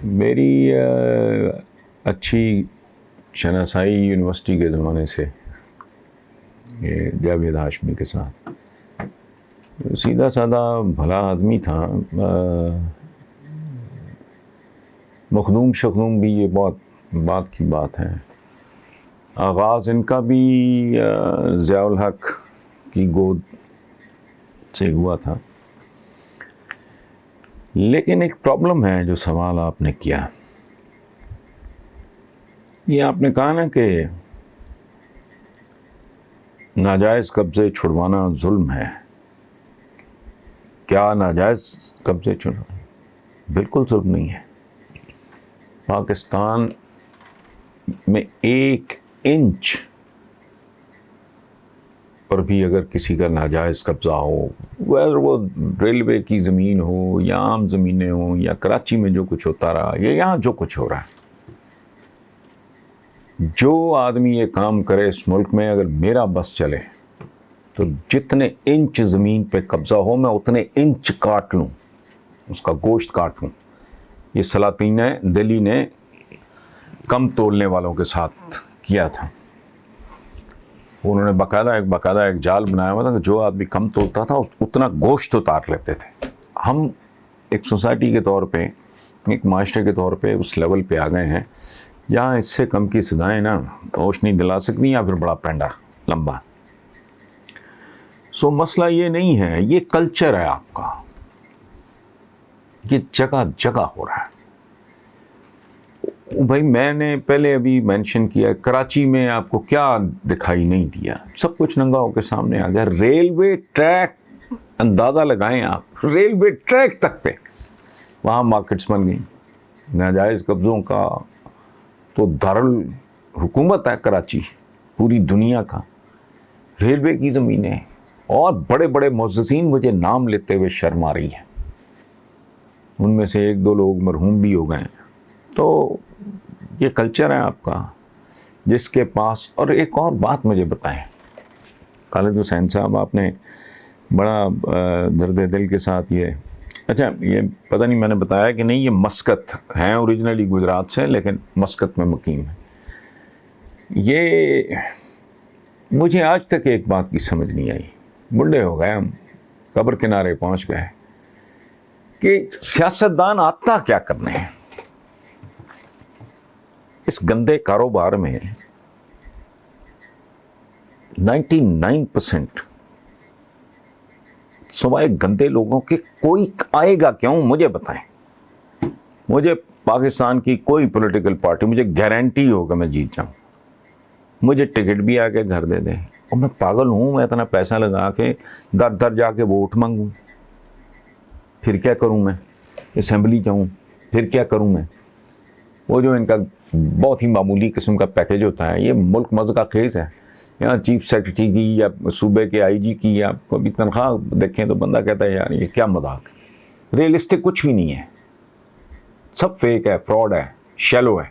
میری اچھی شناسائی یونیورسٹی کے زمانے سے یہ جاوید ہاشمی کے ساتھ، سیدھا سادہ بھلا آدمی تھا، مخدوم شخدوم بھی، یہ بہت بات کی بات ہے۔ آغاز ان کا بھی ضیاء الحق کی گود سے ہوا تھا، لیکن ایک پرابلم ہے جو سوال آپ نے کیا، یہ آپ نے کہا نا کہ ناجائز قبضے چھڑوانا ظلم ہے۔ کیا ناجائز قبضے چھڑوانا؟ بالکل ظلم نہیں ہے۔ پاکستان میں 1 انچ پر بھی اگر کسی کا ناجائز قبضہ ہو، وہ ریلوے کی زمین ہو یا عام زمینیں ہوں یا کراچی میں جو کچھ ہوتا رہا یا یہاں جو کچھ ہو رہا ہے، جو آدمی یہ کام کرے اس ملک میں، اگر میرا بس چلے تو جتنے انچ زمین پہ قبضہ ہو میں اتنے انچ کاٹ لوں، اس کا گوشت کاٹ لوں۔ یہ سلاطین دلی نے کم تولنے والوں کے ساتھ کیا تھا۔ انہوں نے باقاعدہ ایک جال بنایا ہوا تھا کہ جو آدمی کم تولتا تھا اتنا گوشت اتار لیتے تھے۔ ہم ایک سوسائٹی کے طور پہ، ایک معاشرے کے طور پہ اس لیول پہ آ گئے ہیں جہاں اس سے کم کی سزائیں نا ہوش نہیں دلا سکتی، یا پھر بڑا پینڈا لمبا۔ سو مسئلہ یہ نہیں ہے، یہ کلچر ہے آپ کا، یہ جگہ جگہ ہو رہا ہے۔ بھائی میں نے پہلے ابھی مینشن کیا، کراچی میں آپ کو کیا دکھائی نہیں دیا؟ سب کچھ ننگا ہو کے سامنے آ گیا۔ ریلوے ٹریک، اندازہ لگائیں آپ، ریلوے ٹریک تک پہ وہاں مارکیٹس بن گئیں۔ ناجائز قبضوں کا تو دارالحکومت ہے کراچی، پوری دنیا کا۔ ریلوے کی زمینیں اور بڑے بڑے معززین، مجھے نام لیتے ہوئے شرم آ رہی ہے، ان میں سے 1-2 لوگ مرحوم بھی ہو گئے ہیں۔ تو یہ کلچر ہے آپ کا جس کے پاس۔ اور ایک اور بات مجھے بتائیں خالد حسین صاحب، آپ نے بڑا درد دل کے ساتھ اچھا یہ پتہ نہیں میں نے بتایا کہ نہیں، یہ مسقط ہیں، اوریجنلی گجرات سے لیکن مسقط میں مقیم ہے۔ یہ مجھے آج تک ایک بات کی سمجھ نہیں آئی، بڈھے ہو گئے ہم، قبر کنارے پہنچ گئے، کہ سیاستدان آتا کیا کرنے ہیں اس گندے کاروبار میں؟ 99% سوائے گندے لوگوں کے کوئی آئے گا کیوں؟ مجھے بتائیں۔ مجھے پاکستان کی کوئی پولیٹیکل پارٹی، مجھے گارنٹی ہوگا میں جیت جاؤں، مجھے ٹکٹ بھی آ کے گھر دے دیں، اور میں پاگل ہوں میں اتنا پیسہ لگا کے در در جا کے ووٹ مانگوں؟ پھر کیا کروں میں؟ اسمبلی جاؤں پھر کیا کروں میں؟ وہ جو ان کا بہت ہی معمولی قسم کا پیکیج ہوتا ہے، یہ ملک مزہ کا خیز ہے۔ یہاں چیف سیکرٹری کی یا صوبے کے آئی جی کی یا کبھی تنخواہ دیکھیں تو بندہ کہتا ہے یار یہ کیا مذاق ہے، ریئلسٹک کچھ بھی نہیں ہے، سب فیک ہے، فراڈ ہے، شیلو ہے۔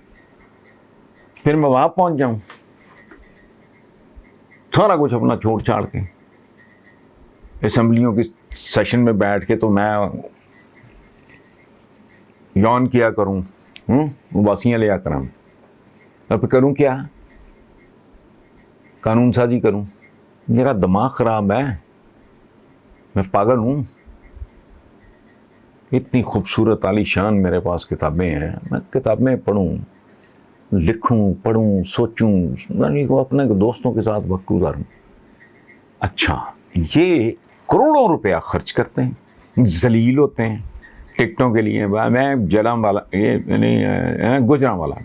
پھر میں وہاں پہنچ جاؤں سارا کچھ اپنا چھوڑ چھاڑ کے، اسمبلیوں کی سیشن میں بیٹھ کے تو میں یون کیا کروں، اباسیاں لیا کروں، اور پھر کروں کیا؟ قانون سازی کروں؟ میرا دماغ خراب ہے، میں پاگل ہوں؟ اتنی خوبصورت عالی شان میرے پاس کتابیں ہیں، میں کتابیں پڑھوں، لکھوں، پڑھوں، سوچوں، یعنی وہ اپنے دوستوں کے ساتھ وقت گزاروں۔ اچھا یہ کروڑوں روپیہ خرچ کرتے ہیں، ذلیل ہوتے ہیں ٹکٹوں کے لیے۔ میں جلام والا، یہ گجرانوالا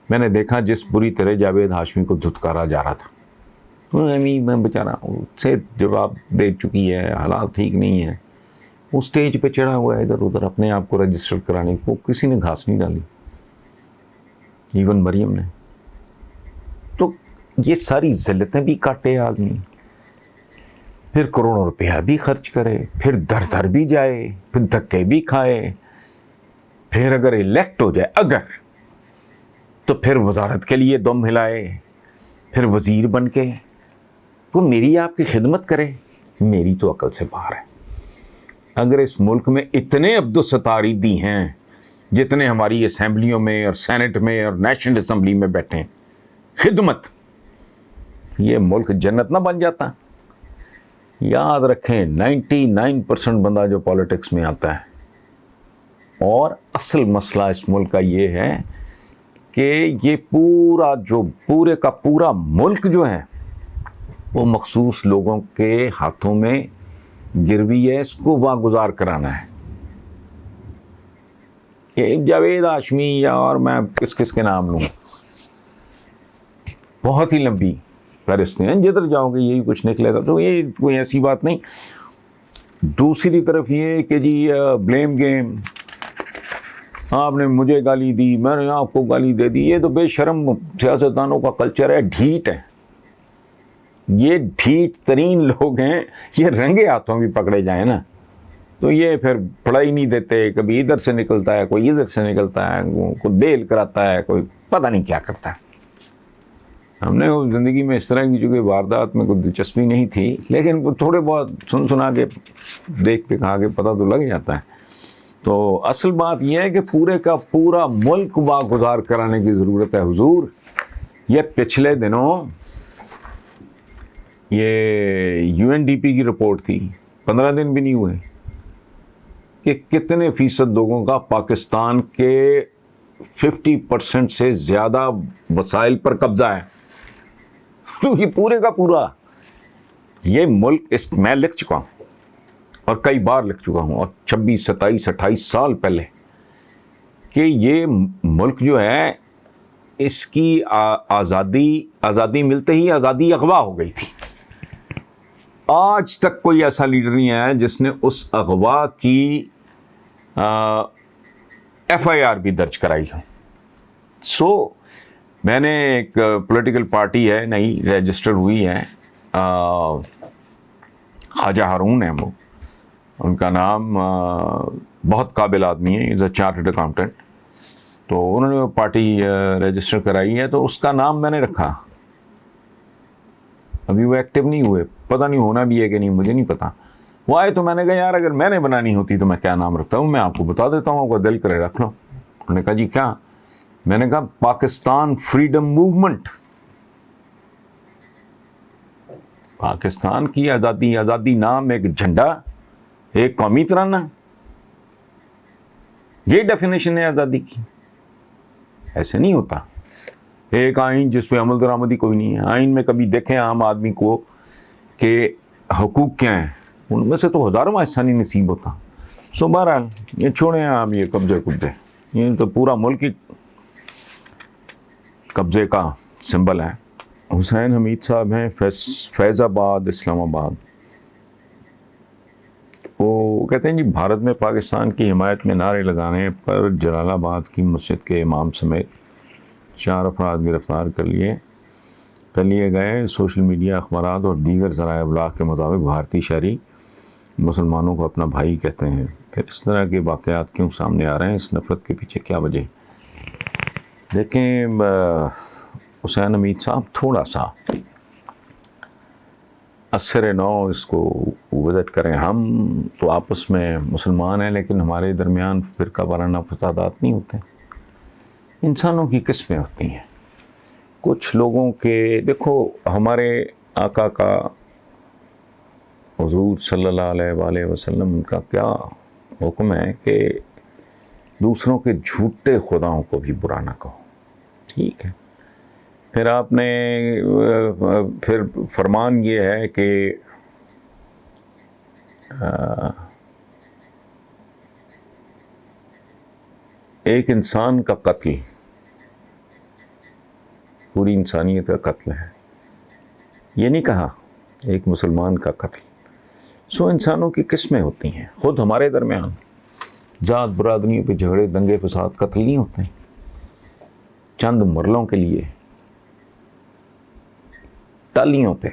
میں نے دیکھا جس بری طرح جاوید ہاشمی کو دھتکارا جا رہا تھا، میں بیچارہ سے جواب دے چکی ہے، حالات ٹھیک نہیں ہے، وہ سٹیج پہ چڑھا ہوا ہے ادھر ادھر اپنے آپ کو رجسٹر کرانے کو، کسی نے گھاس نہیں ڈالی، ایون مریم نے۔ تو یہ ساری ذلتیں بھی کاٹے آدمی، پھر کروڑوں روپیہ بھی خرچ کرے، پھر در در بھی جائے، پھر دھکے بھی کھائے، پھر اگر الیکٹ ہو جائے تو پھر وزارت کے لیے دم ہلائے، پھر وزیر بن کے وہ میری آپ کی خدمت کرے۔ میری تو عقل سے باہر ہے۔ اگر اس ملک میں اتنے عبدالستاری دی ہیں جتنے ہماری اسمبلیوں میں اور سینٹ میں اور نیشنل اسمبلی میں بیٹھے ہیں، خدمت، یہ ملک جنت نہ بن جاتا؟ یاد رکھیں 99% بندہ جو پالیٹکس میں آتا ہے، اور اصل مسئلہ اس ملک کا یہ ہے کہ یہ پورے کا پورا ملک جو ہے وہ مخصوص لوگوں کے ہاتھوں میں گروی ہے، اس کو واگزار کرانا ہے. یہ جاوید ہاشمی یا اور میں کس کے نام لوں، بہت ہی لمبی فہرستیں ہیں، جدھر جاؤ گے یہی کچھ نکلے گا. تو یہ کوئی ایسی بات نہیں. دوسری طرف یہ کہ جی بلیم گیم، آپ نے مجھے گالی دی، میں نے آپ کو گالی دے دی، یہ تو بے شرم سیاستدانوں کا کلچر ہے، ڈھیٹ ہے. یہ ڈھیٹ ترین لوگ ہیں، یہ رنگے ہاتھوں بھی پکڑے جائیں نا تو یہ پھر پڑھائی نہیں دیتے، کبھی ادھر سے نکلتا ہے، کوئی ادھر سے نکلتا ہے، کوئی بیل کراتا ہے، کوئی پتہ نہیں کیا کرتا ہے. ہم نے زندگی میں اس طرح کی جو کہ واردات میں کوئی دلچسپی نہیں تھی، لیکن تھوڑے بہت سنا کے دیکھ کے کہا کہ پتہ تو لگ جاتا ہے. تو اصل بات یہ ہے کہ پورے کا پورا ملک واگزار کرانے کی ضرورت ہے حضور. یہ پچھلے دنوں یہ UNDP کی رپورٹ تھی، 15 دن بھی نہیں ہوئے کہ کتنے فیصد لوگوں کا پاکستان کے 50% سے زیادہ وسائل پر قبضہ ہے. تو یہ پورے کا پورا یہ ملک، میں لکھ چکا ہوں اور کئی بار لکھ چکا ہوں، اور 26 27 28 سال پہلے، کہ یہ ملک جو ہے اس کی آزادی ملتے ہی آزادی اغوا ہو گئی تھی. آج تک کوئی ایسا لیڈر نہیں آیا جس نے اس اغوا کی FIR بھی درج کرائی ہو. میں نے ایک پولیٹیکل پارٹی ہے نئی رجسٹر ہوئی ہے، خواجہ ہارون ہے، وہ ان کا نام، بہت قابل آدمی ہے، از اے چارٹرڈ اکاؤنٹنٹ. تو انہوں نے پارٹی رجسٹر کرائی ہے، تو اس کا نام میں نے رکھا. ابھی وہ ایکٹیو نہیں ہوئے، پتہ نہیں ہونا بھی ہے کہ نہیں، مجھے نہیں پتا. وہ آئے تو میں نے کہا یار اگر میں نے بنانی ہوتی تو میں کیا نام رکھتا ہوں، میں آپ کو بتا دیتا ہوں، آپ کا دل کرے رکھ لو. انہوں نے کہا جی کیا؟ میں نے کہا پاکستان فریڈم موومنٹ. پاکستان کی آزادی نام، ایک جھنڈا، ایک قومی ترانہ، یہ ڈیفینیشن ہے آزادی کی. ایسے نہیں ہوتا. ایک آئین جس پہ عمل درآمدی کوئی نہیں ہے. آئین میں کبھی دیکھیں عام آدمی کو کہ حقوق کیا ہیں، ان میں سے تو ہزاروں حصہ نہیں نصیب ہوتا. بہرحال یہ چھوڑیں آپ، یہ قبضے، یہ تو پورا ملک ہی قبضے کا سمبل ہے. حسین حمید صاحب ہیں فیض آباد، اسلام آباد. وہ کہتے ہیں جی بھارت میں پاکستان کی حمایت میں نعرے لگانے پر جلال آباد کی مسجد کے امام سمیت 4 افراد گرفتار کر لیے گئے. سوشل میڈیا، اخبارات اور دیگر ذرائع ابلاغ کے مطابق بھارتی شہری مسلمانوں کو اپنا بھائی کہتے ہیں. پھر اس طرح کے واقعات کیوں سامنے آ رہے ہیں؟ اس نفرت کے پیچھے کیا وجہ؟ دیکھیں حسین حمید صاحب، تھوڑا سا اثر نو اس کو وزٹ کریں. ہم تو آپس میں مسلمان ہیں، لیکن ہمارے درمیان فرقہ وارانہ فسادات نہیں ہوتے. انسانوں کی قسمیں ہوتی ہیں. کچھ لوگوں کے، دیکھو ہمارے آقا کا، حضور صلی اللہ علیہ وآلہ وسلم کا کیا حکم ہے کہ دوسروں کے جھوٹے خداؤں کو بھی برا نہ کہو. ٹھیک ہے. پھر آپ نے پھر فرمان یہ ہے کہ ایک انسان کا قتل پوری انسانیت کا قتل ہے. یہ نہیں کہا ایک مسلمان کا قتل. انسانوں کی قسمیں ہوتی ہیں. خود ہمارے درمیان ذات برادریوں پہ جھگڑے، دنگے فساد، قتل نہیں ہوتے ہیں چند مرلوں کے لیے، ٹالیوں پہ،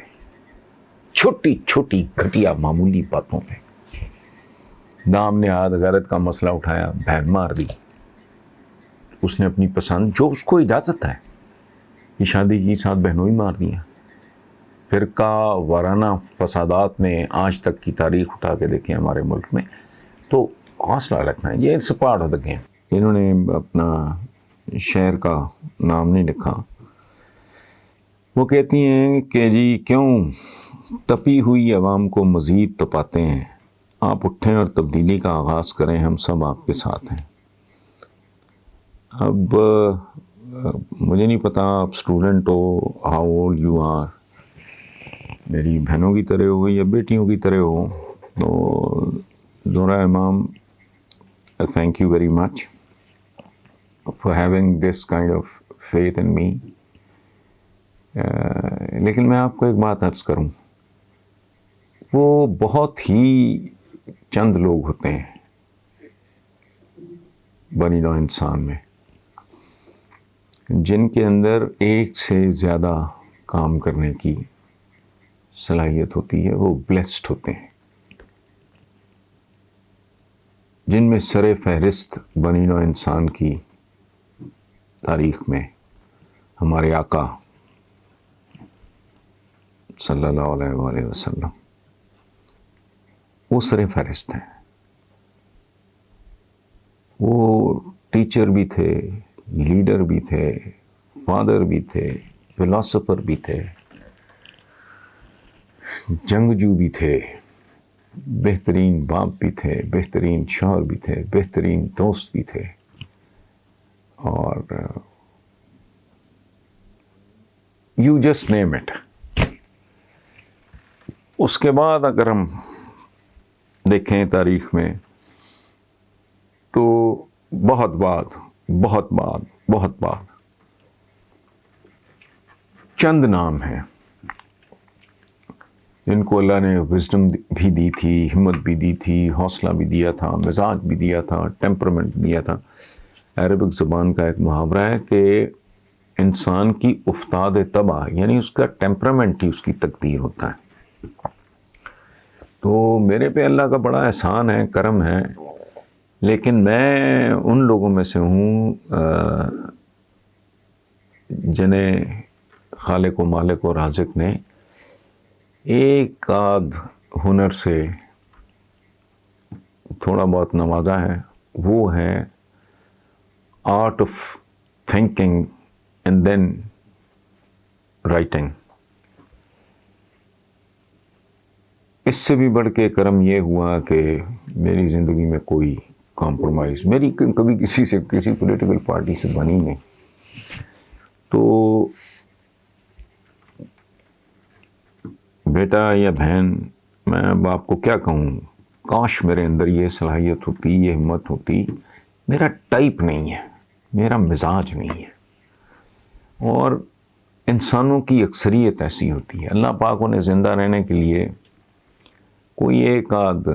چھوٹی چھوٹی گھٹیا معمولی باتوں پہ. نام نہاد غیرت کا مسئلہ اٹھایا، بہن مار دی. اس نے اپنی پسند، جو اس کو اجازت ہے، یہ شادی کی، ساتھ بہنوں ہی مار دیا. فرقہ وارانہ فسادات نے آج تک کی تاریخ اٹھا کے دیکھی ہمارے ملک میں. تو حوصلہ رکھنا ہے، یہ it's a part of the game. انہوں نے اپنا شہر کا نام نہیں لکھا. وہ کہتی ہیں کہ جی کیوں تپی ہوئی عوام کو مزید تپاتے ہیں, آپ اٹھیں اور تبدیلی کا آغاز کریں, ہم سب آپ کے ساتھ ہیں. اب مجھے نہیں پتا آپ اسٹوڈنٹ ہو, ہاؤ اولڈ یو آر, میری بہنوں کی طرح ہو یا بیٹیوں کی طرح ہو. تو زہرا امام, thank you very much for having this kind of faith in me. لیکن میں آپ کو ایک بات عرض کروں, وہ بہت ہی چند لوگ ہوتے ہیں بنی نوع انسان میں جن کے اندر ایک سے زیادہ کام کرنے کی صلاحیت ہوتی ہے. وہ بلیسڈ ہوتے ہیں, جن میں سر فہرست بنی نوع انسان کی تاریخ میں ہمارے آقا صلی اللہ علیہ وآلہ وسلم وہ سر فہرست ہیں. وہ ٹیچر بھی تھے, لیڈر بھی تھے, فادر بھی تھے, فلاسفر بھی تھے, جنگجو بھی تھے, بہترین باپ بھی تھے, بہترین شوہر بھی تھے, بہترین دوست بھی تھے. اور یو جسٹ نیم اٹ. اس کے بعد اگر ہم دیکھیں تاریخ میں تو بہت بعد چند نام ہیں جن کو اللہ نے وزڈم بھی دی تھی, ہمت بھی دی تھی, حوصلہ بھی دیا تھا, مزاج بھی دیا تھا, ٹیمپرمنٹ دیا تھا. عربک زبان کا ایک محاورہ ہے کہ انسان کی افتاد طبع, یعنی اس کا ٹیمپرمنٹ ہی اس کی تقدیر ہوتا ہے. تو میرے پہ اللہ کا بڑا احسان ہے, کرم ہے, لیکن میں ان لوگوں میں سے ہوں جنہیں خالق و مالک و رازق نے ایک آدھ ہنر سے تھوڑا بہت نوازا ہے. وہ ہے art of thinking and then writing. اس سے بھی بڑھ کے کرم یہ ہوا کہ میری زندگی میں کوئی کمپرومائز میری کبھی کسی پولیٹیکل پارٹی سے بنی نہیں. تو بیٹا یا بہن, میں اب آپ کو کیا کہوں, کاش میرے اندر یہ صلاحیت ہوتی, یہ ہمت ہوتی. میرا ٹائپ نہیں ہے, میرا مزاج نہیں ہے, اور انسانوں کی اکثریت ایسی ہوتی ہے. اللہ پاک انہیں زندہ رہنے کے لیے کوئی ایک آدھ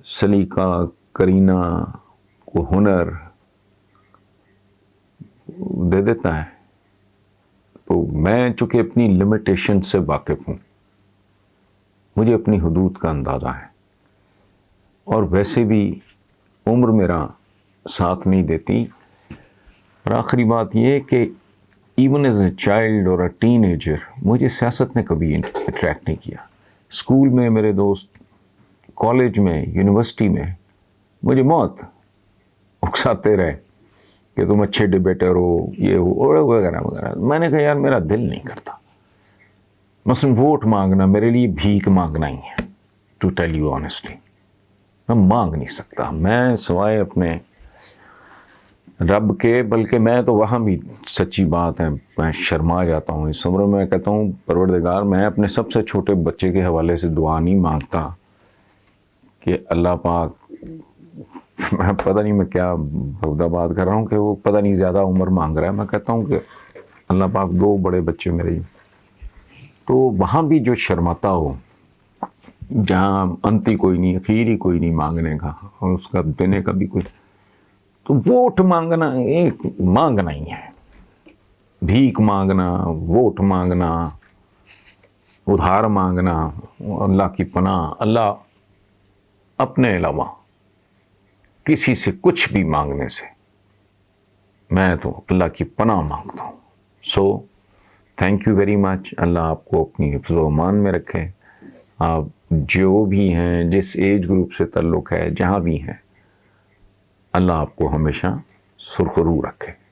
سلیقہ, کرینہ, کو ہنر دے دیتا ہے. تو میں چونکہ اپنی لمیٹیشن سے واقف ہوں, مجھے اپنی حدود کا اندازہ ہے, اور ویسے بھی عمر میرا ساتھ نہیں دیتی. اور آخری بات یہ کہ ایون ایز اے چائلڈ اور اے ٹین ایجر مجھے سیاست نے کبھی اٹریکٹ نہیں کیا. اسکول میں میرے دوست, کالج میں, یونیورسٹی میں مجھے موت اکساتے رہے کہ تم اچھے ڈبیٹر ہو, یہ ہو, وغیرہ وغیرہ. میں نے کہا یار میرا دل نہیں کرتا. مثلا ووٹ مانگنا میرے لیے بھیک مانگنا ہی ہے, ٹو ٹیل یو آنیسٹلی. میں مانگ نہیں سکتا, میں سوائے اپنے رب کے, بلکہ میں تو وہاں بھی سچی بات ہے میں شرما جاتا ہوں اس عمر میں. کہتا ہوں پروردگار, میں اپنے سب سے چھوٹے بچے کے حوالے سے دعا نہیں مانگتا کہ اللہ پاک, میں پتہ نہیں میں کیا بہت بات کر رہا ہوں کہ وہ پتہ نہیں زیادہ عمر مانگ رہا ہے. میں کہتا ہوں کہ اللہ پاک 2 بڑے بچے میرے, تو وہاں بھی جو شرماتا ہو, جہاں انتی کوئی نہیں, اخیر ہی کوئی نہیں مانگنے کا, اور اس کا دینے کا بھی کوئی. تو ووٹ مانگنا ایک مانگنا ہی ہے, بھیک مانگنا, ووٹ مانگنا, ادھار مانگنا. اللہ کی پناہ, اللہ اپنے علاوہ کسی سے کچھ بھی مانگنے سے میں تو اللہ کی پناہ مانگتا ہوں. So thank you very much. اللہ آپ کو اپنی حفظ و امان میں رکھے. آپ جو بھی ہیں, جس ایج گروپ سے تعلق ہے, جہاں بھی ہیں, اللہ آپ کو ہمیشہ سرخرو رکھے.